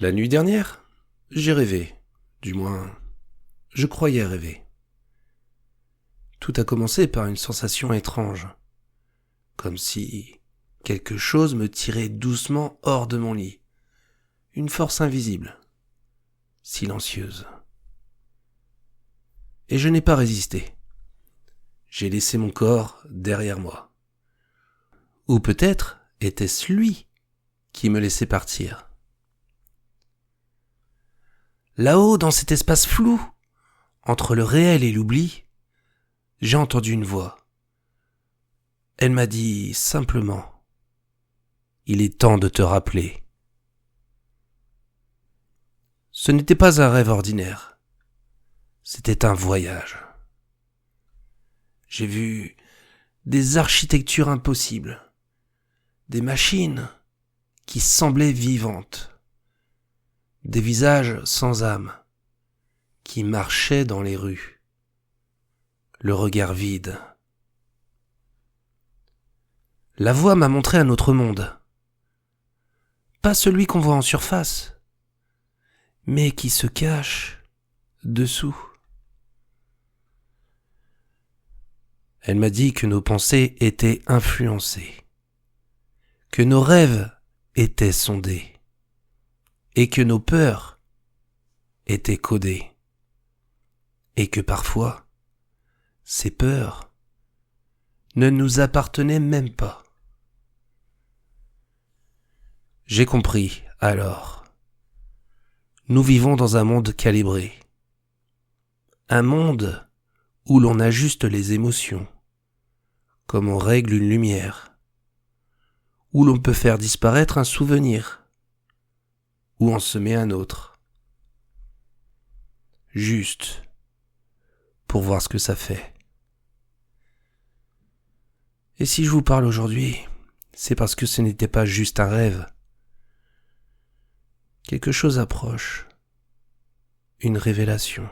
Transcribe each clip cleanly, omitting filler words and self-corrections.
La nuit dernière, j'ai rêvé. Du moins, je croyais rêver. Tout a commencé par une sensation étrange, comme si quelque chose me tirait doucement hors de mon lit. Une force invisible, silencieuse. Et je n'ai pas résisté. J'ai laissé mon corps derrière moi. Ou peut-être était-ce lui qui me laissait partir. Là-haut, dans cet espace flou, entre le réel et l'oubli, j'ai entendu une voix. Elle m'a dit simplement « Il est temps de te rappeler ». Ce n'était pas un rêve ordinaire, c'était un voyage. J'ai vu des architectures impossibles, des machines qui semblaient vivantes, des visages sans âme qui marchaient dans les rues, le regard vide. La voix m'a montré un autre monde, pas celui qu'on voit en surface, mais qui se cache dessous. Elle m'a dit que nos pensées étaient influencées, que nos rêves étaient sondés, et que nos peurs étaient codées, et que parfois, ces peurs ne nous appartenaient même pas. J'ai compris, alors. Nous vivons dans un monde calibré. Un monde où l'on ajuste les émotions, comme on règle une lumière, où l'on peut faire disparaître un souvenir, ou en semer un autre. Juste pour voir ce que ça fait. Et si je vous parle aujourd'hui, c'est parce que ce n'était pas juste un rêve. Quelque chose approche, une révélation.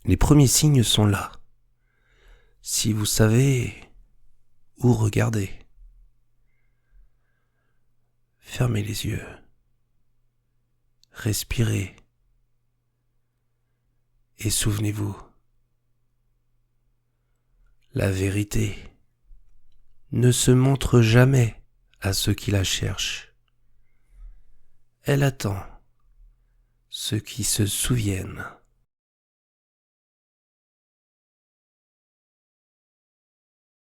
Les premiers signes sont là, si vous savez où regarder. Fermez les yeux, respirez et souvenez-vous, la vérité ne se montre jamais à ceux qui la cherchent. Elle attend ceux qui se souviennent.